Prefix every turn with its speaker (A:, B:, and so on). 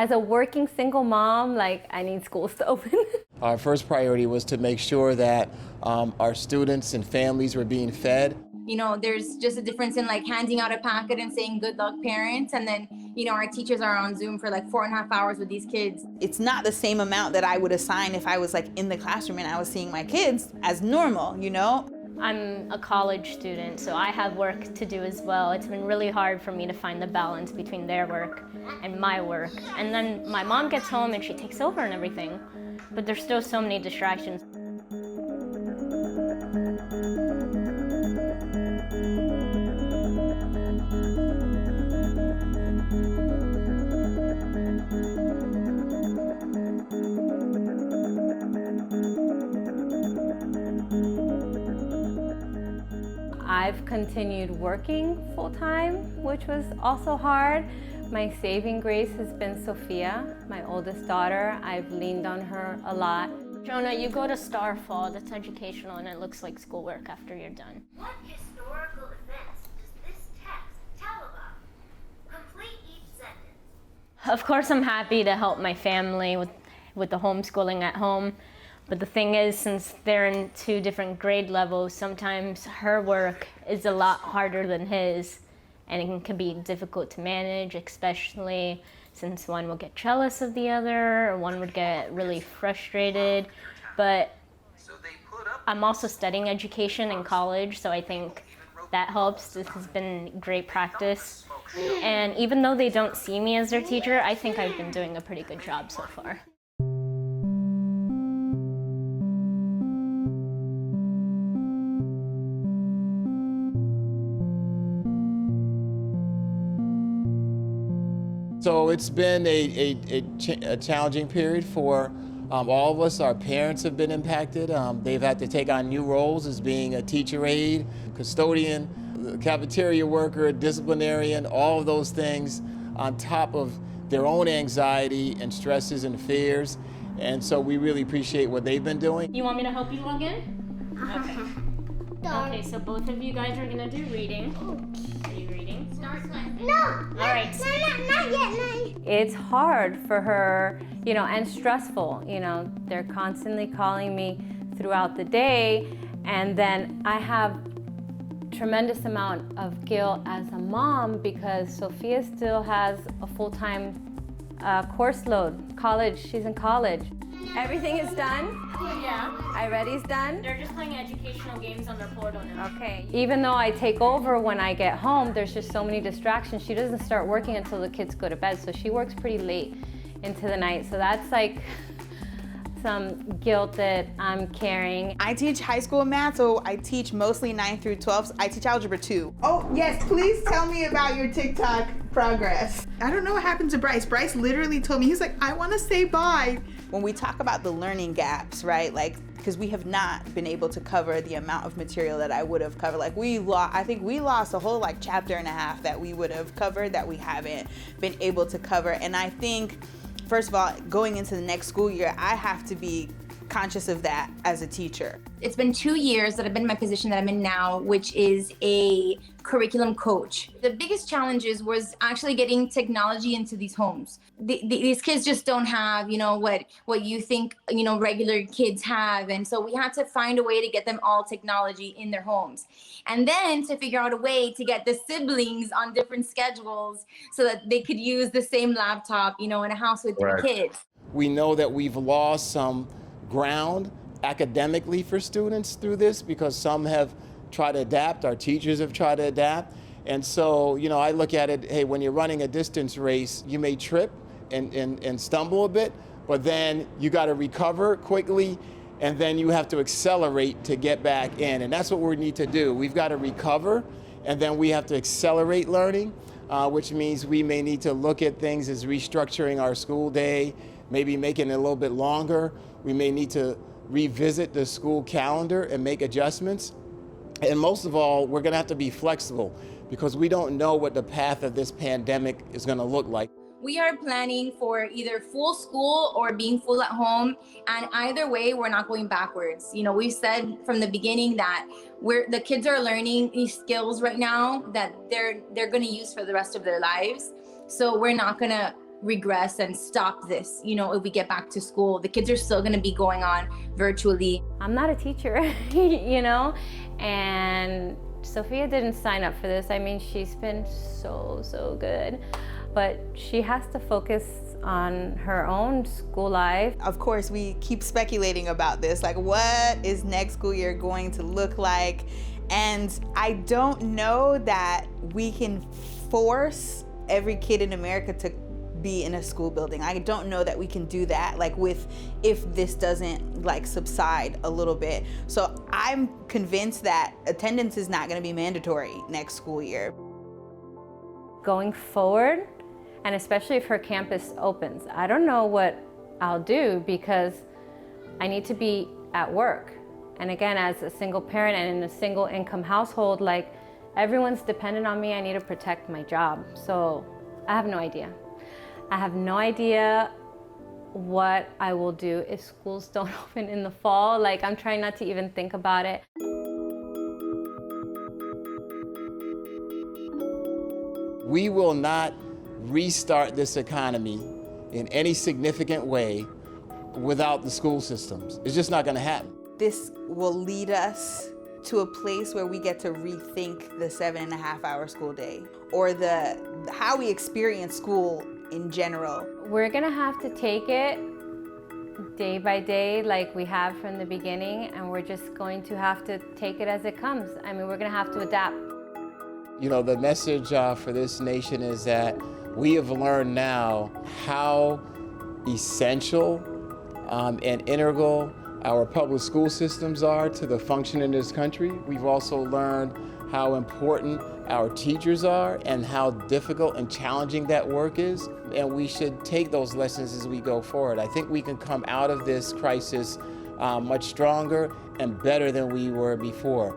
A: As a working single mom, like, I need schools to open.
B: Our first priority was to make sure that our students and families were being fed.
C: You know, there's just a difference in like handing out a packet and saying good luck parents, and then, you know, our teachers are on Zoom for like 4.5 hours with these kids.
D: It's not the same amount that I would assign if I was like in the classroom and I was seeing my kids as normal, you know?
E: I'm a college student, so I have work to do as well. It's been really hard for me to find the balance between their work and my work. And then my mom gets home and she takes over and everything, but there's still so many distractions.
A: I've continued working full-time, which was also hard. My saving grace has been Sophia, my oldest daughter. I've leaned on her a lot.
E: Jonah, you go to Starfall, that's educational, and it looks like schoolwork after you're done.
F: What historical events does this text tell about? Complete each sentence.
E: Of course, I'm happy to help my family with the homeschooling at home. But the thing is, since they're in 2 different grade levels, sometimes her work is a lot harder than his, and it can be difficult to manage, especially since one will get jealous of the other, or one would get really frustrated. But I'm also studying education in college, so I think that helps. This has been great practice. And even though they don't see me as their teacher, I think I've been doing a pretty good job so far.
B: So it's been a challenging period for all of us. Our parents have been impacted. They've had to take on new roles as being a teacher aide, custodian, cafeteria worker, disciplinarian, all of those things on top of their own anxiety and stresses and fears. And so we really appreciate what they've been doing.
E: You want me to help you log in? Okay. Okay, so both of you guys are gonna do reading. Are you reading?
F: No!
E: All right.
F: Not yet.
A: It's hard for her, you know, and stressful. You know, they're constantly calling me throughout the day, and then I have tremendous amount of guilt as a mom because Sophia still has a full-time course load. College, she's in college. Everything is done?
E: Yeah.
A: iReady's done?
E: They're just playing educational games on their portal now.
A: Okay. Even though I take over when I get home, there's just so many distractions. She doesn't start working until the kids go to bed, so she works pretty late into the night. So that's like some guilt that I'm carrying.
D: I teach high school math, so I teach mostly 9 through 12. I teach algebra too. Oh, yes, please tell me about your TikTok progress. I don't know what happened to Bryce. Bryce literally told me, he's like, I want to say bye. When we talk about the learning gaps, right? Like, because we have not been able to cover the amount of material that I would have covered. Like I think we lost a whole like chapter and a half that we would have covered that we haven't been able to cover. And I think, first of all, going into the next school year, I have to be conscious of that as a teacher.
C: It's been 2 years that I've been in my position that I'm in now, which is a curriculum coach. The biggest challenges was actually getting technology into these homes. These kids just don't have, you know, what you think, you know, regular kids have. And so we had to find a way to get them all technology in their homes. And then to figure out a way to get the siblings on different schedules so that they could use the same laptop, you know, in a house with 3 kids.
B: We know that we've lost some ground academically for students through this because some have tried to adapt, our teachers have tried to adapt. And so, you know, I look at it, hey, when you're running a distance race, you may trip and stumble a bit, but then you got to recover quickly, and then you have to accelerate to get back in. And that's what we need to do. We've got to recover, and then we have to accelerate learning, which means we may need to look at things as restructuring our school day, maybe making it a little bit longer. We may need to revisit the school calendar and make adjustments. And most of all, we're gonna have to be flexible because we don't know what the path of this pandemic is gonna look like.
C: We are planning for either full school or being full at home, and either way, we're not going backwards. You know, we've said from the beginning that the kids are learning these skills right now that they're going to use for the rest of their lives. So we're not going to regress and stop this. If we get back to school, the kids are still going to be going on virtually.
A: I'm not a teacher, and Sophia didn't sign up for this. I mean, she's been so good, but she has to focus on her own school life.
D: Of course, we keep speculating about this, like what is next school year going to look like? And I don't know that we can force every kid in America to be in a school building. I don't know that we can do that, if this doesn't subside a little bit. So I'm convinced that attendance is not going to be mandatory next school year.
A: Going forward, and especially if her campus opens, I don't know what I'll do because I need to be at work. And again, as a single parent and in a single income household, everyone's dependent on me. I need to protect my job. So I have no idea. I have no idea what I will do if schools don't open in the fall. I'm trying not to even think about it.
B: We will not restart this economy in any significant way without the school systems. It's just not going to happen.
D: This will lead us to a place where we get to rethink the 7.5-hour school day, or how we experience school in general.
A: We're gonna have to take it day by day like we have from the beginning, and we're just going to have to take it as it comes. I mean, we're gonna have to adapt.
B: The message for this nation is that we have learned now how essential and integral our public school systems are to the function in this country. We've also learned how important our teachers are and how difficult and challenging that work is. And we should take those lessons as we go forward. I think we can come out of this crisis much stronger and better than we were before.